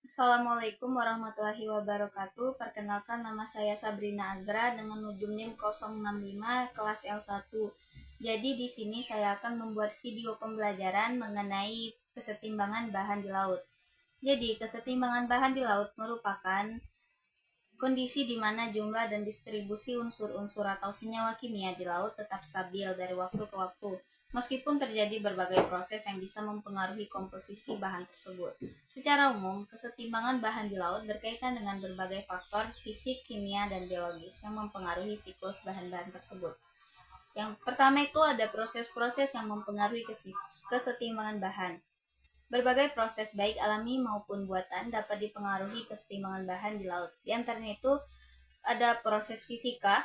Assalamualaikum warahmatullahi wabarakatuh. Perkenalkan, nama saya Sabrina Azra dengan ujung NIM 065 kelas L1. Jadi di sini saya akan membuat video pembelajaran mengenai kesetimbangan bahan di laut. Jadi kesetimbangan bahan di laut merupakan kondisi di mana jumlah dan distribusi unsur-unsur atau senyawa kimia di laut tetap stabil dari waktu ke waktu, meskipun terjadi berbagai proses yang bisa mempengaruhi komposisi bahan tersebut. Secara umum, kesetimbangan bahan di laut berkaitan dengan berbagai faktor fisik, kimia, dan biologis yang mempengaruhi siklus bahan-bahan tersebut. Yang pertama itu ada proses-proses yang mempengaruhi kesetimbangan bahan. Berbagai proses baik alami maupun buatan dapat dipengaruhi kesetimbangan bahan di laut. Di antaranya itu ada proses fisika.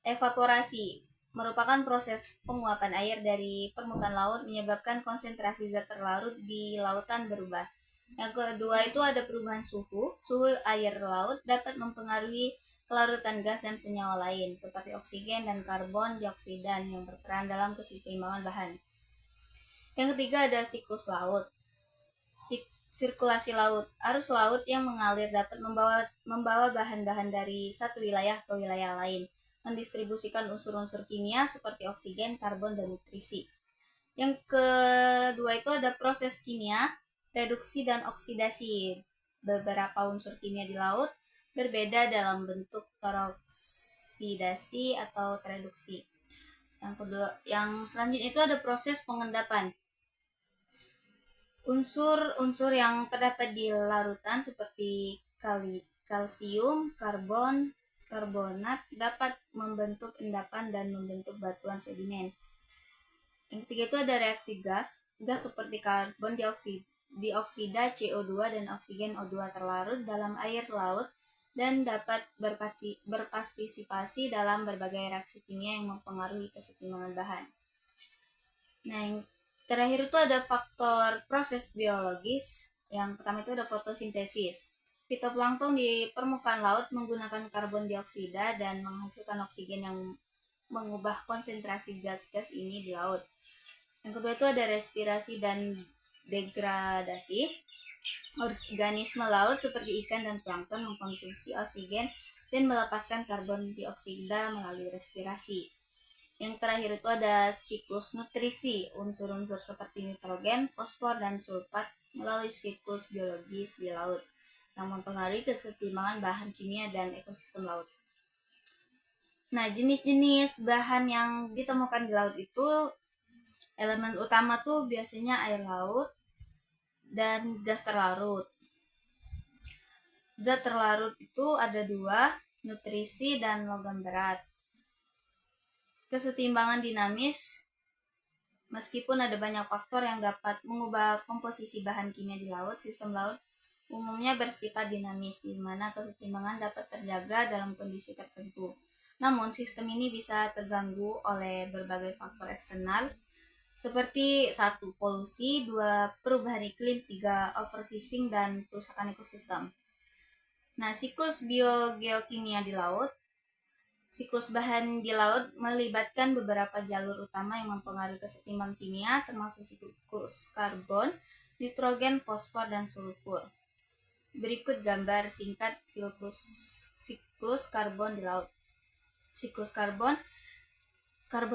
Evaporasi merupakan proses penguapan air dari permukaan laut menyebabkan konsentrasi zat terlarut di lautan berubah. Yang kedua itu ada perubahan suhu. Suhu air laut dapat mempengaruhi kelarutan gas dan senyawa lain seperti oksigen dan karbon dioksida yang berperan dalam kesetimbangan bahan. Yang ketiga ada siklus laut. Sirkulasi laut. Arus laut yang mengalir dapat membawa bahan-bahan dari satu wilayah ke wilayah lain, mendistribusikan unsur-unsur kimia seperti oksigen, karbon, dan nutrisi. Yang kedua itu ada proses kimia, reduksi dan oksidasi. Beberapa unsur kimia di laut berbeda dalam bentuk teroksidasi atau tereduksi. Yang selanjutnya itu ada proses pengendapan. Unsur-unsur yang terdapat di larutan seperti kalsium, karbonat dapat membentuk endapan dan membentuk batuan sedimen. Yang ketiga itu ada reaksi gas. Gas seperti karbon dioksida CO2 dan oksigen O2 terlarut dalam air laut dan dapat berpartisipasi dalam berbagai reaksi kimia yang mempengaruhi kesetimbangan bahan. Nah, yang terakhir itu ada faktor proses biologis. Yang pertama itu ada fotosintesis. Fitoplankton di permukaan laut menggunakan karbon dioksida dan menghasilkan oksigen yang mengubah konsentrasi gas-gas ini di laut. Yang kedua itu ada respirasi dan degradasi. Organisme laut seperti ikan dan plankton mengkonsumsi oksigen dan melepaskan karbon dioksida melalui respirasi. Yang terakhir itu ada siklus nutrisi. Unsur-unsur seperti nitrogen, fosfor, dan sulfat melalui siklus biologis di laut yang mempengaruhi kesetimbangan bahan kimia dan ekosistem laut. Nah, jenis-jenis bahan yang ditemukan di laut itu elemen utama tuh biasanya air laut dan gas terlarut. Zat terlarut itu ada dua, nutrisi dan logam berat. Kesetimbangan dinamis, meskipun ada banyak faktor yang dapat mengubah komposisi bahan kimia di laut, sistem laut umumnya bersifat dinamis, di mana kesetimbangan dapat terjaga dalam kondisi tertentu. Namun, sistem ini bisa terganggu oleh berbagai faktor eksternal, seperti 1. Polusi, 2. Perubahan iklim, 3. Overfishing, dan kerusakan ekosistem. Nah, siklus biogeokimia di laut. Siklus bahan di laut melibatkan beberapa jalur utama yang mempengaruhi kesetimbangan kimia, termasuk siklus karbon, nitrogen, fosfor, dan sulfur. Berikut gambar singkat siklus karbon di laut. Siklus karbon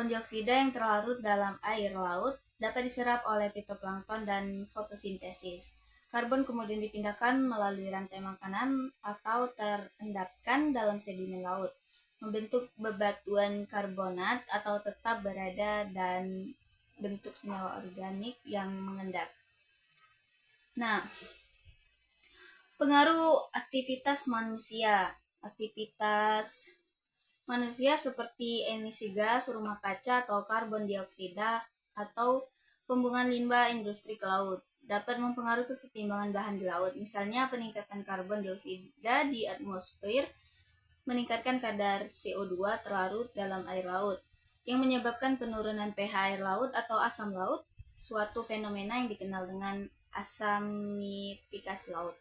dioksida yang terlarut dalam air laut dapat diserap oleh fitoplankton dan fotosintesis. Karbon kemudian dipindahkan melalui rantai makanan atau terendapkan dalam sedimen laut, membentuk bebatuan karbonat atau tetap berada dan bentuk senyawa organik yang mengendap. Nah, pengaruh aktivitas manusia. Aktivitas manusia seperti emisi gas rumah kaca atau karbon dioksida atau pembuangan limbah industri ke laut dapat mempengaruhi kesetimbangan bahan di laut. Misalnya peningkatan karbon dioksida di atmosfer meningkatkan kadar CO2 terlarut dalam air laut yang menyebabkan penurunan pH air laut atau asam laut, suatu fenomena yang dikenal dengan asamifikasi laut.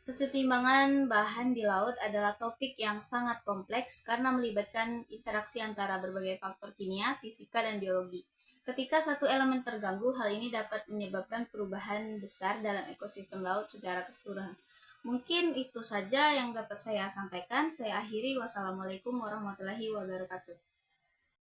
Kesetimbangan bahan di laut adalah topik yang sangat kompleks karena melibatkan interaksi antara berbagai faktor kimia, fisika, dan biologi Ketika satu elemen terganggu, hal ini dapat menyebabkan perubahan besar dalam ekosistem laut secara keseluruhan. Mungkin itu saja yang dapat saya sampaikan. Saya akhiri. Wassalamualaikum warahmatullahi wabarakatuh.